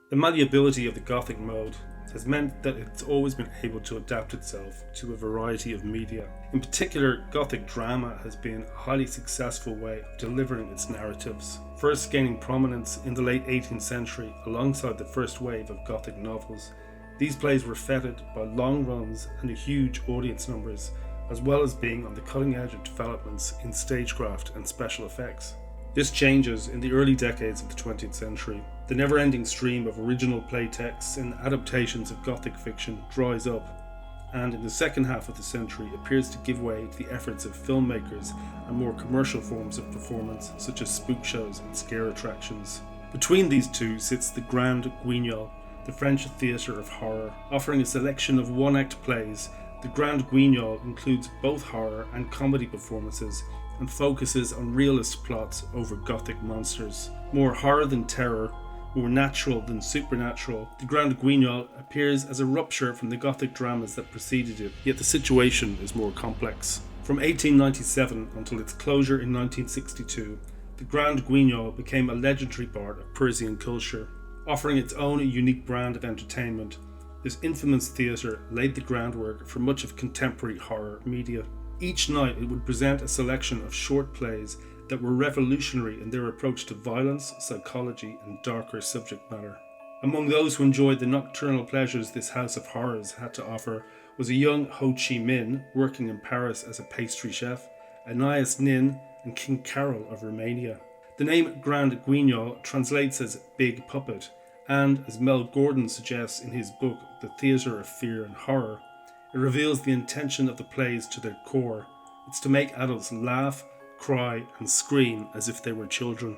The malleability of the Gothic mode has meant that it's always been able to adapt itself to a variety of media. In particular, Gothic drama has been a highly successful way of delivering its narratives, first gaining prominence in the late 18th century alongside the first wave of Gothic novels. These plays were feted by long runs and huge audience numbers, as well as being on the cutting edge of developments in stagecraft and special effects. This changes in the early decades of the 20th century. The never-ending stream of original play texts and adaptations of Gothic fiction dries up, and in the second half of the century appears to give way to the efforts of filmmakers and more commercial forms of performance, such as spook shows and scare attractions. Between these two sits the Grand Guignol, the French theatre of horror, offering a selection of one-act plays. The Grand Guignol includes both horror and comedy performances and focuses on realist plots over Gothic monsters. More horror than terror, more natural than supernatural, the Grand Guignol appears as a rupture from the Gothic dramas that preceded it, yet the situation is more complex. From 1897 until its closure in 1962, the Grand Guignol became a legendary part of Parisian culture. Offering its own unique brand of entertainment, this infamous theatre laid the groundwork for much of contemporary horror media. Each night it would present a selection of short plays that were revolutionary in their approach to violence, psychology, and darker subject matter. Among those who enjoyed the nocturnal pleasures this house of horrors had to offer was a young Ho Chi Minh working in Paris as a pastry chef, Anais Nin, and King Carol of Romania. The name Grand Guignol translates as Big Puppet, and as Mel Gordon suggests in his book The Theatre of Fear and Horror, it reveals the intention of the plays to their core. It's to make adults laugh, cry, and scream as if they were children.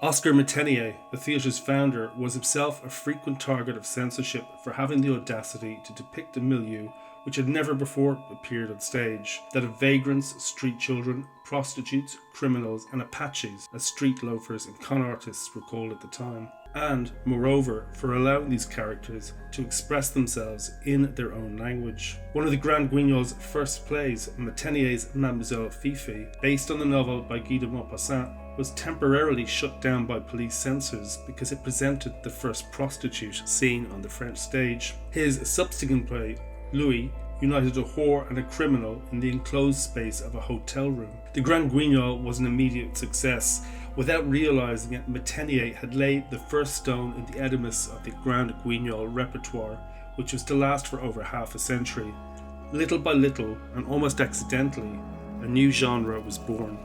Oscar Métainier, the theatre's founder, was himself a frequent target of censorship for having the audacity to depict a milieu which had never before appeared on stage, that of vagrants, street children, prostitutes, criminals, and Apaches, as street loafers and con artists were called at the time. And, moreover, for allowing these characters to express themselves in their own language. One of the Grand Guignol's first plays, Métainier's Mademoiselle Fifi, based on the novel by Guy de Maupassant, was temporarily shut down by police censors because it presented the first prostitute seen on the French stage. His subsequent play, Louis, united a whore and a criminal in the enclosed space of a hotel room. The Grand Guignol was an immediate success. Without realising it, Métainier had laid the first stone in the edifice of the Grand Guignol repertoire, which was to last for over half a century. Little by little, and almost accidentally, a new genre was born.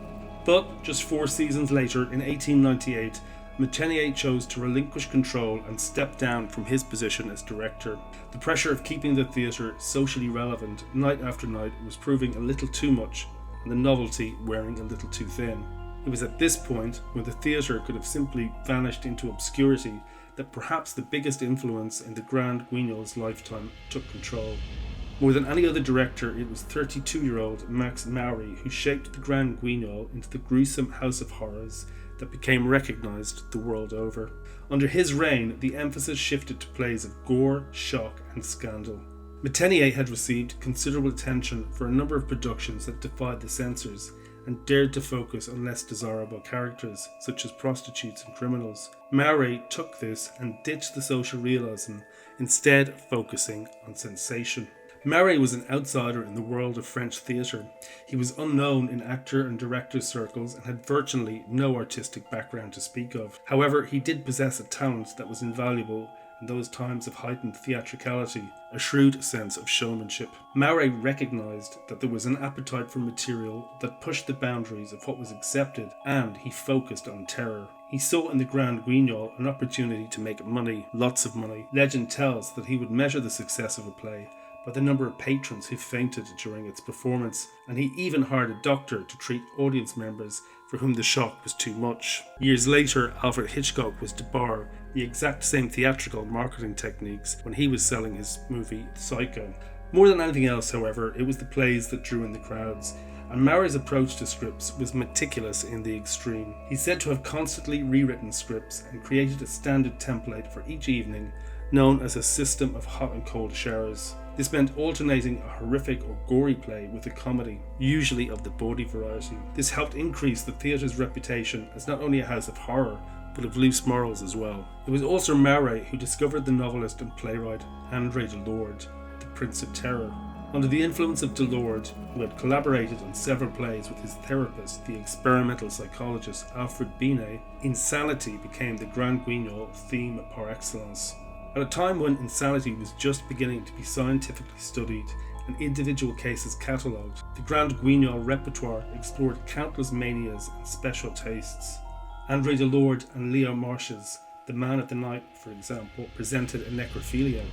But just 4 seasons later, in 1898, Métainier chose to relinquish control and step down from his position as director. The pressure of keeping the theatre socially relevant night after night was proving a little too much, and the novelty wearing a little too thin. It was at this point, when the theatre could have simply vanished into obscurity, that perhaps the biggest influence in the Grand Guignol's lifetime took control. More than any other director, it was 32-year-old Max Maury who shaped the Grand Guignol into the gruesome house of horrors that became recognised the world over. Under his reign, the emphasis shifted to plays of gore, shock, and scandal. Métainier had received considerable attention for a number of productions that defied the censors and dared to focus on less desirable characters, such as prostitutes and criminals. Maury took this and ditched the social realism, instead focusing on sensation. Maury was an outsider in the world of French theatre. He was unknown in actor and director circles and had virtually no artistic background to speak of. However, he did possess a talent that was invaluable in those times of heightened theatricality, a shrewd sense of showmanship. Maury recognised that there was an appetite for material that pushed the boundaries of what was accepted, and he focused on terror. He saw in the Grand Guignol an opportunity to make money, lots of money. Legend tells that he would measure the success of a play by the number of patrons who fainted during its performance, and he even hired a doctor to treat audience members for whom the shock was too much. Years later, Alfred Hitchcock was to borrow the exact same theatrical marketing techniques when he was selling his movie Psycho. More than anything else, however, it was the plays that drew in the crowds, and Maury's approach to scripts was meticulous in the extreme. He's said to have constantly rewritten scripts and created a standard template for each evening, known as a system of hot and cold showers. This meant alternating a horrific or gory play with a comedy, usually of the bawdy variety. This helped increase the theatre's reputation as not only a house of horror, but of loose morals as well. It was also Marais who discovered the novelist and playwright André Delorde, the Prince of Terror. Under the influence of Delorde, who had collaborated on several plays with his therapist, the experimental psychologist Alfred Binet, insanity became the Grand Guignol theme par excellence. At a time when insanity was just beginning to be scientifically studied and individual cases catalogued, the Grand Guignol repertoire explored countless manias and special tastes. André Delorde and Leo March's The Man of the Night, for example, presented a necrophiliac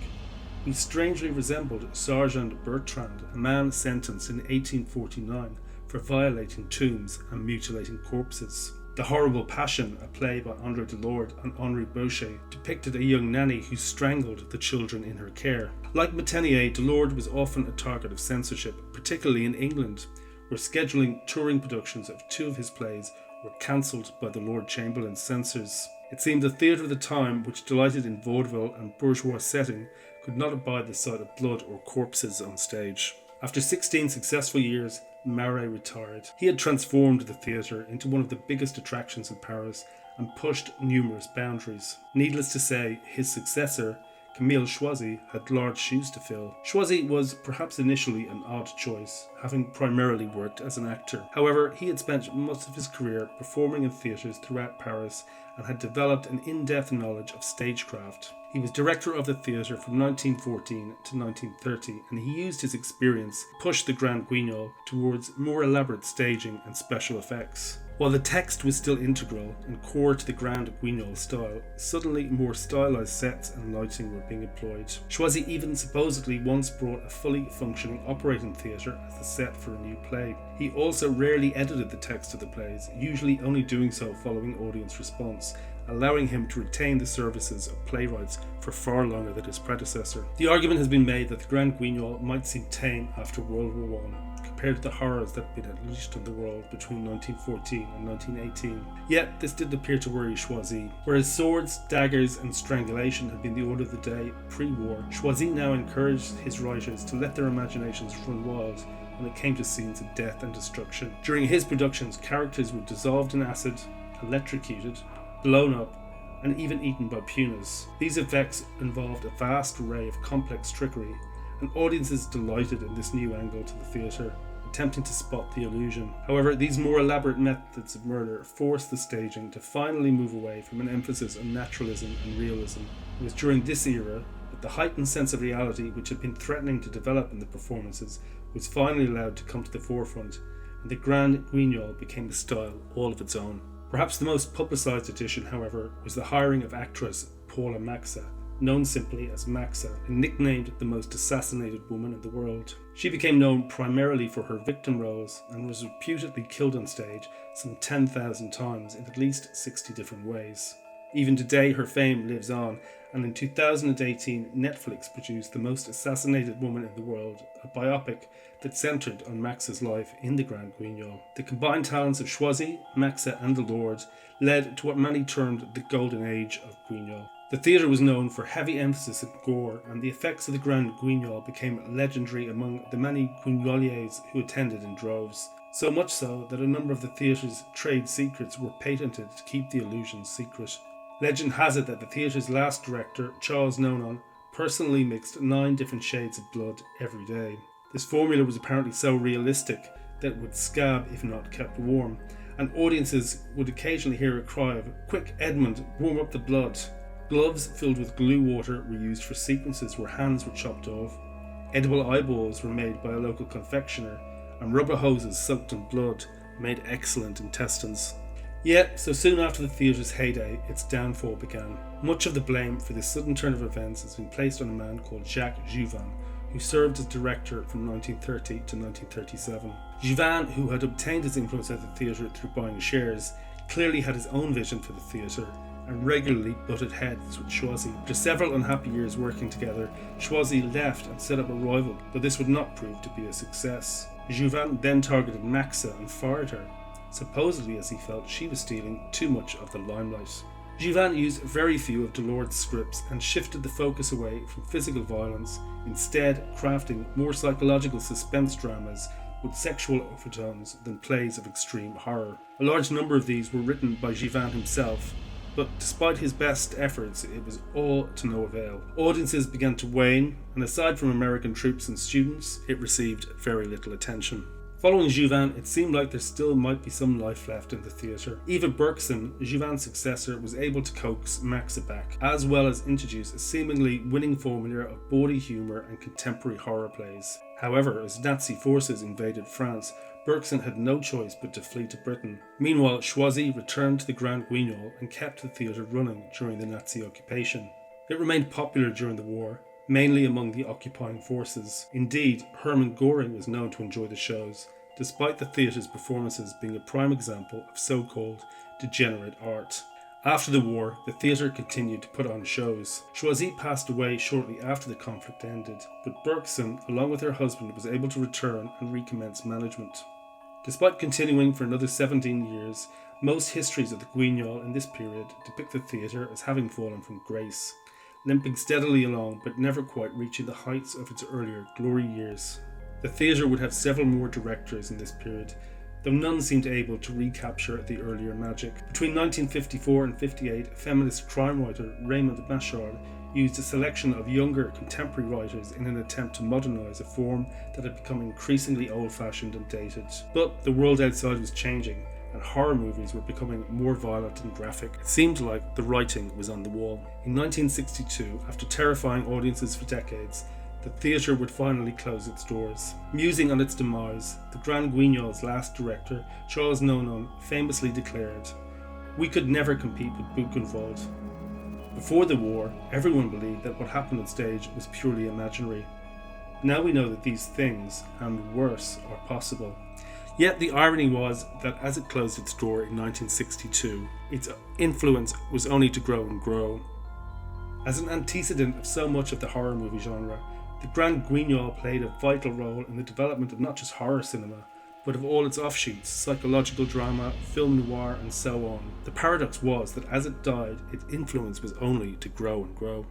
who strangely resembled Sergeant Bertrand, a man sentenced in 1849 for violating tombs and mutilating corpses. The Horrible Passion, a play by André Delorde and Henri Boucher, depicted a young nanny who strangled the children in her care. Like Métainier, Delorde was often a target of censorship, particularly in England, where scheduling touring productions of two of his plays were cancelled by the Lord Chamberlain's censors. It seemed the theatre of the time, which delighted in vaudeville and bourgeois setting, could not abide the sight of blood or corpses on stage. After 16 successful years, Marais retired. He had transformed the theatre into one of the biggest attractions in Paris and pushed numerous boundaries. Needless to say, his successor, Camille Choisy, had large shoes to fill. Choisy was perhaps initially an odd choice, having primarily worked as an actor. However, he had spent most of his career performing in theatres throughout Paris and had developed an in-depth knowledge of stagecraft. He was director of the theatre from 1914 to 1930, and he used his experience to push the Grand Guignol towards more elaborate staging and special effects. While the text was still integral and core to the Grand Guignol style, suddenly more stylized sets and lighting were being employed. Choisy even supposedly once brought a fully functioning operating theatre as the set for a new play. He also rarely edited the text of the plays, usually only doing so following audience response, allowing him to retain the services of playwrights for far longer than his predecessor. The argument has been made that the Grand Guignol might seem tame after World War I, compared to the horrors that had been unleashed on the world between 1914 and 1918. Yet this didn't appear to worry Choisy. Whereas swords, daggers and strangulation had been the order of the day pre-war, Choisy now encouraged his writers to let their imaginations run wild when it came to scenes of death and destruction. During his productions, characters were dissolved in acid, electrocuted, blown up, and even eaten by punas. These effects involved a vast array of complex trickery, and audiences delighted in this new angle to the theatre, attempting to spot the illusion. However, these more elaborate methods of murder forced the staging to finally move away from an emphasis on naturalism and realism. It was during this era that the heightened sense of reality which had been threatening to develop in the performances was finally allowed to come to the forefront, and the Grand Guignol became a style all of its own. Perhaps the most publicised addition, however, was the hiring of actress Paula Maxa, known simply as Maxa, and nicknamed the most assassinated woman in the world. She became known primarily for her victim roles and was reputedly killed on stage some 10,000 times in at least 60 different ways. Even today her fame lives on, and in 2018 Netflix produced The Most Assassinated Woman in the World, a biopic that centred on Maxa's life in the Grand Guignol. The combined talents of Choisy, Maxa and Delorde led to what many termed the golden age of Guignol. The theatre was known for heavy emphasis on gore, and the effects of the Grand Guignol became legendary among the many Guignoliers who attended in droves. So much so that a number of the theatre's trade secrets were patented to keep the illusion secret. Legend has it that the theatre's last director, Charles Nonon, personally mixed 9 different shades of blood every day. This formula was apparently so realistic that it would scab if not kept warm, and audiences would occasionally hear a cry of, "Quick, Edmund, warm up the blood." Gloves filled with glue water were used for sequences where hands were chopped off. Edible eyeballs were made by a local confectioner, and rubber hoses soaked in blood made excellent intestines. Yet, so soon after the theatre's heyday, its downfall began. Much of the blame for this sudden turn of events has been placed on a man called Jacques Juvin, who served as director from 1930 to 1937. Juvin, who had obtained his influence at the theatre through buying shares, clearly had his own vision for the theatre, and regularly butted heads with Choisy. After several unhappy years working together, Choisy left and set up a rival, but this would not prove to be a success. Juvin then targeted Maxa and fired her, supposedly as he felt she was stealing too much of the limelight. Juvin used very few of Delorde's scripts and shifted the focus away from physical violence, instead crafting more psychological suspense dramas with sexual overtones than plays of extreme horror. A large number of these were written by Juvin himself, but despite his best efforts, it was all to no avail. Audiences began to wane, and aside from American troops and students, it received very little attention. Following Jouvin, it seemed like there still might be some life left in the theatre. Eva Bergson, Jouvin's successor, was able to coax Maxa back, as well as introduce a seemingly winning formula of bawdy humour and contemporary horror plays. However, as Nazi forces invaded France, Bergson had no choice but to flee to Britain. Meanwhile, Choisy returned to the Grand Guignol and kept the theatre running during the Nazi occupation. It remained popular during the war, mainly among the occupying forces. Indeed, Hermann Göring was known to enjoy the shows, despite the theatre's performances being a prime example of so-called degenerate art. After the war, the theatre continued to put on shows. Choisy passed away shortly after the conflict ended, but Bergson, along with her husband, was able to return and recommence management. Despite continuing for another 17 years, most histories of the Guignol in this period depict the theatre as having fallen from grace, limping steadily along but never quite reaching the heights of its earlier glory years. The theatre would have several more directors in this period, though none seemed able to recapture the earlier magic. Between 1954 and 58, feminist crime writer Raymond Machard used a selection of younger contemporary writers in an attempt to modernise a form that had become increasingly old-fashioned and dated. But the world outside was changing, and horror movies were becoming more violent and graphic. It seemed like the writing was on the wall. In 1962, after terrifying audiences for decades, the theatre would finally close its doors. Musing on its demise, the Grand Guignol's last director, Charles Nonon, famously declared, "We could never compete with Buchenwald." Before the war, everyone believed that what happened on stage was purely imaginary. Now we know that these things, and worse, are possible. Yet the irony was that as it closed its door in 1962, its influence was only to grow and grow. As an antecedent of so much of the horror movie genre, the Grand Guignol played a vital role in the development of not just horror cinema, but of all its offshoots, psychological drama, film noir, and so on. The paradox was that as it died, its influence was only to grow and grow.